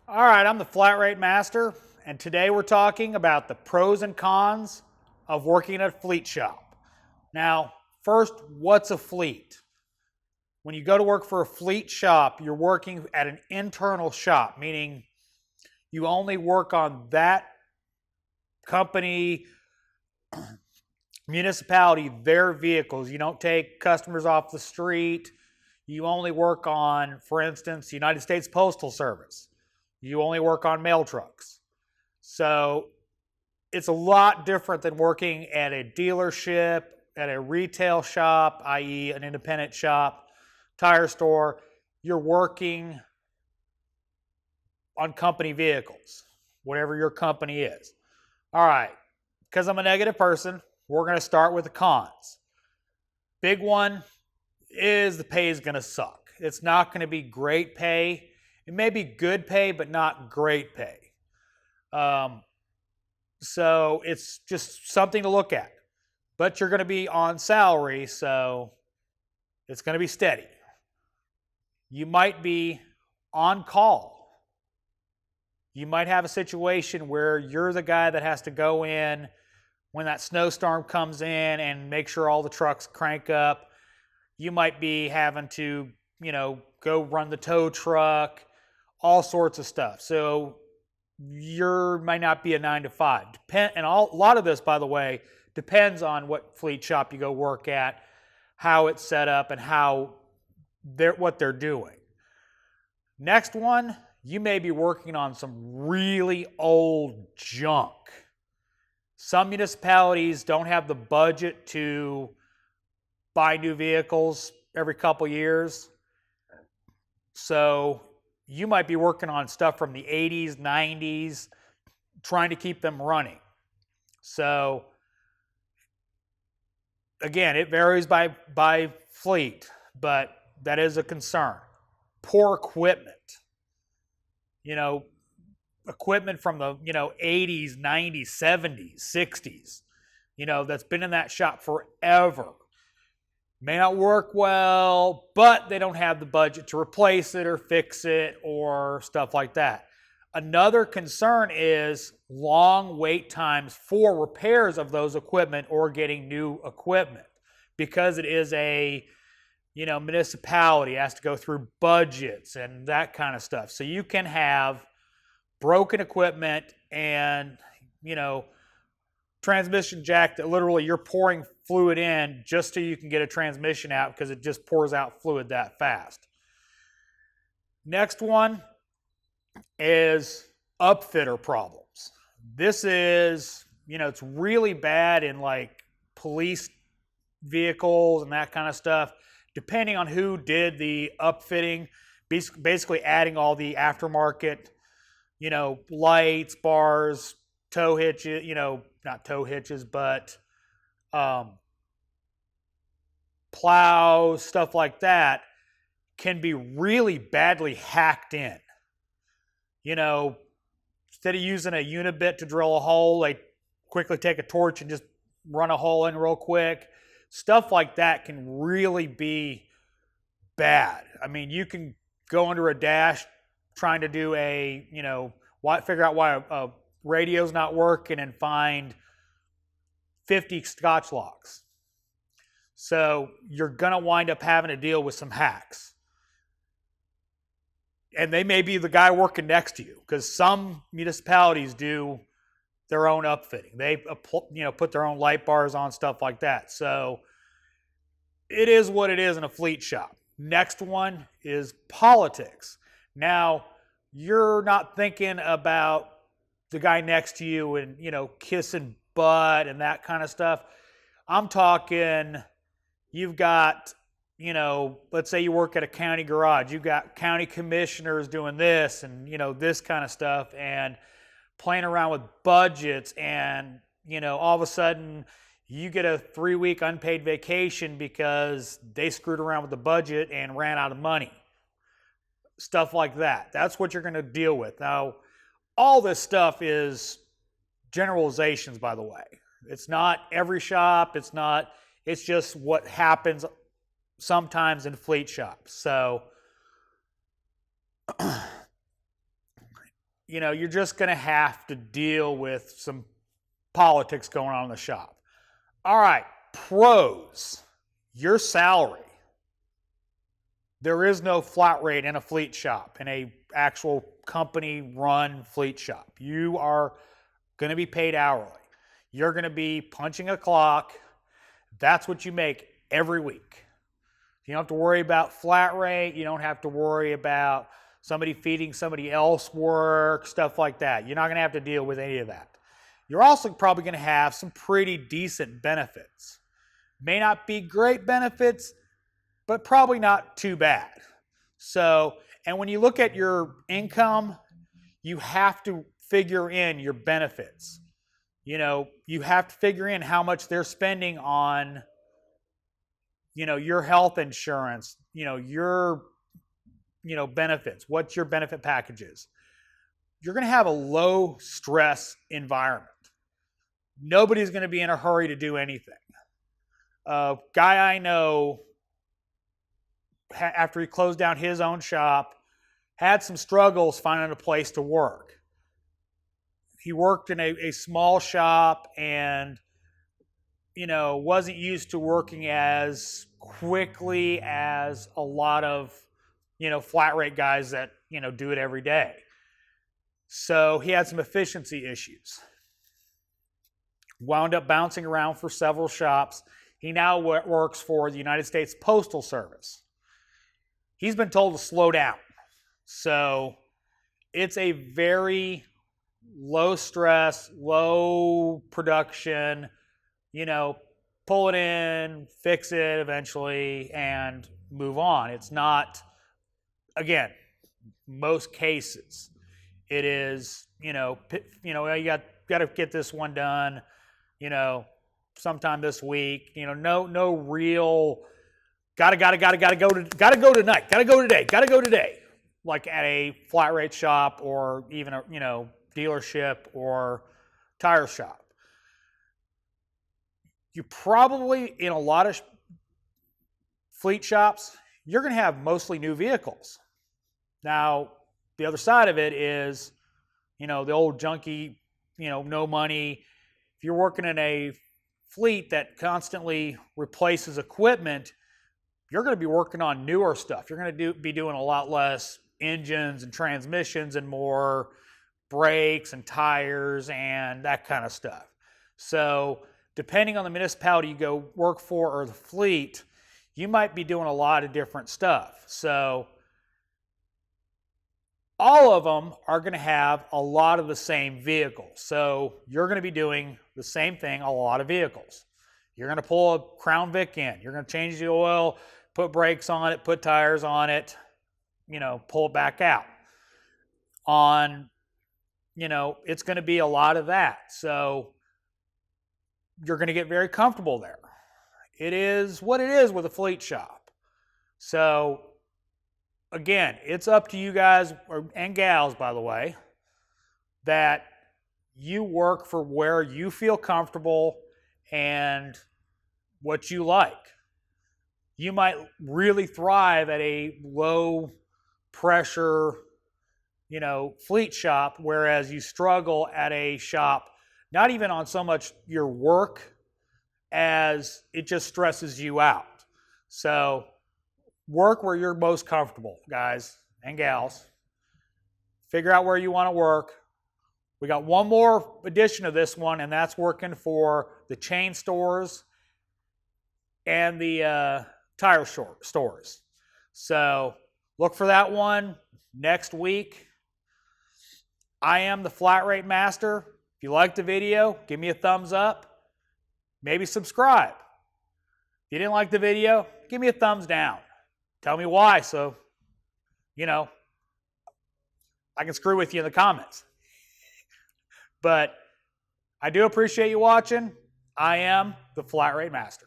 All right, I'm the Flat Rate Master, and today we're talking about the pros and cons of working at a fleet shop. Now, first, what's a fleet? When you go to work for a fleet shop, you're working at an internal shop, meaning you only work on that company, municipality, their vehicles. You don't take customers off the street. You only work on, for instance, the United States Postal Service. You only work on mail trucks. So it's a lot different than working at a dealership, at a retail shop, i.e. an independent shop, tire store. You're working on company vehicles, whatever your company is. All right, because I'm a negative person, we're going to start with the cons. Big one is the pay is going to suck. It's not going to be great pay. It may be good pay, but not great pay. So it's just something to look at. But you're going to be on salary, so it's going to be steady. You might be on call. You might have a situation where you're the guy that has to go in when that snowstorm comes in and make sure all the trucks crank up. You might be having to, go run the tow truck, all sorts of stuff. So you might not be a 9 to 5. A lot of this, by the way, depends on what fleet shop you go work at, how it's set up, and what they're doing. Next one, you may be working on some really old junk. Some municipalities don't have the budget to buy new vehicles every couple years. So you might be working on stuff from the 80s, 90s, trying to keep them running. So again, it varies by fleet, but that is a concern. Poor equipment. Equipment from the 80s, 90s, 70s, 60s, that's been in that shop forever. May not work well, but they don't have the budget to replace it or fix it or stuff like that. Another concern is long wait times for repairs of those equipment or getting new equipment, because it is a municipality, has to go through budgets and that kind of stuff. So you can have broken equipment and transmission jack that literally you're pouring fluid in just so you can get a transmission out, because it just pours out fluid that fast. Next one is upfitter problems. This is, it's really bad in like police vehicles and that kind of stuff, depending on who did the upfitting, basically adding all the aftermarket, lights, bars, tow hitches, not tow hitches, but plows, stuff like that, can be really badly hacked in. Instead of using a unibit to drill a hole, they quickly take a torch and just run a hole in real quick. Stuff like that can really be bad. I mean, you can go under a dash trying to do figure out why a radio's not working and find 50 scotch locks. So you're going to wind up having to deal with some hacks. And they may be the guy working next to you, because some municipalities do their own upfitting. They put their own light bars on, stuff like that. So it is what it is in a fleet shop. Next one is politics. Now, you're not thinking about the guy next to you and, kissing butt and that kind of stuff. I'm talking, you've got, let's say you work at a county garage. You've got county commissioners doing this and, this kind of stuff, and playing around with budgets, and, all of a sudden you get a 3-week unpaid vacation because they screwed around with the budget and ran out of money. Stuff like that. That's what you're going to deal with. Now, all this stuff is generalizations, by the way. It's not every shop. It's just what happens sometimes in fleet shops. So you're just going to have to deal with some politics going on in the shop. All right, pros, your salary. There is no flat rate in a fleet shop, in a actual company-run fleet shop. You are going to be paid hourly. You're going to be punching a clock. That's what you make every week. You don't have to worry about flat rate. You don't have to worry about somebody feeding somebody else work, stuff like that. You're not going to have to deal with any of that. You're also probably going to have some pretty decent benefits. May not be great benefits, but probably not too bad. So, and when you look at your income, you have to figure in your benefits. You have to figure in how much they're spending on, your health insurance, your, benefits, what your benefit package is. You're going to have a low stress environment. Nobody's going to be in a hurry to do anything. A guy I know, after he closed down his own shop, had some struggles finding a place to work. He worked in a small shop and, wasn't used to working as quickly as a lot of, flat rate guys that, do it every day. So he had some efficiency issues. Wound up bouncing around for several shops. He now works for the United States Postal Service. He's been told to slow down. So it's a very low stress, low production, pull it in, fix it eventually, and move on. It's not, again, most cases, it is, you got to get this one done, sometime this week. No real gotta go tonight, gotta go today, like at a flat rate shop or even a dealership or tire shop. You probably, in a lot of fleet shops, you're going to have mostly new vehicles. Now, the other side of it is, the old junky, no money. If you're working in a fleet that constantly replaces equipment, you're going to be working on newer stuff. You're going to be doing a lot less engines and transmissions and more brakes and tires and that kind of stuff. So depending on the municipality you go work for or the fleet, you might be doing a lot of different stuff. So all of them are going to have a lot of the same vehicles. So you're going to be doing the same thing, a lot of vehicles. You're going to pull a Crown Vic in. You're going to change the oil, put brakes on it, put tires on it, pull it back out. It's going to be a lot of that. So you're going to get very comfortable there. It is what it is with a fleet shop. So again, it's up to you guys, and gals, by the way, that you work for where you feel comfortable and what you like. You might really thrive at a low pressure, fleet shop, whereas you struggle at a shop, not even on so much your work as it just stresses you out. So work where you're most comfortable, guys and gals. Figure out where you want to work. We got one more edition of this one, and that's working for the chain stores and the tire stores. So look for that one next week. I am the Flat Rate Master. If you liked the video, give me a thumbs up. Maybe subscribe. If you didn't like the video, give me a thumbs down. Tell me why, so, I can screw with you in the comments. But I do appreciate you watching. I am the Flat Rate Master.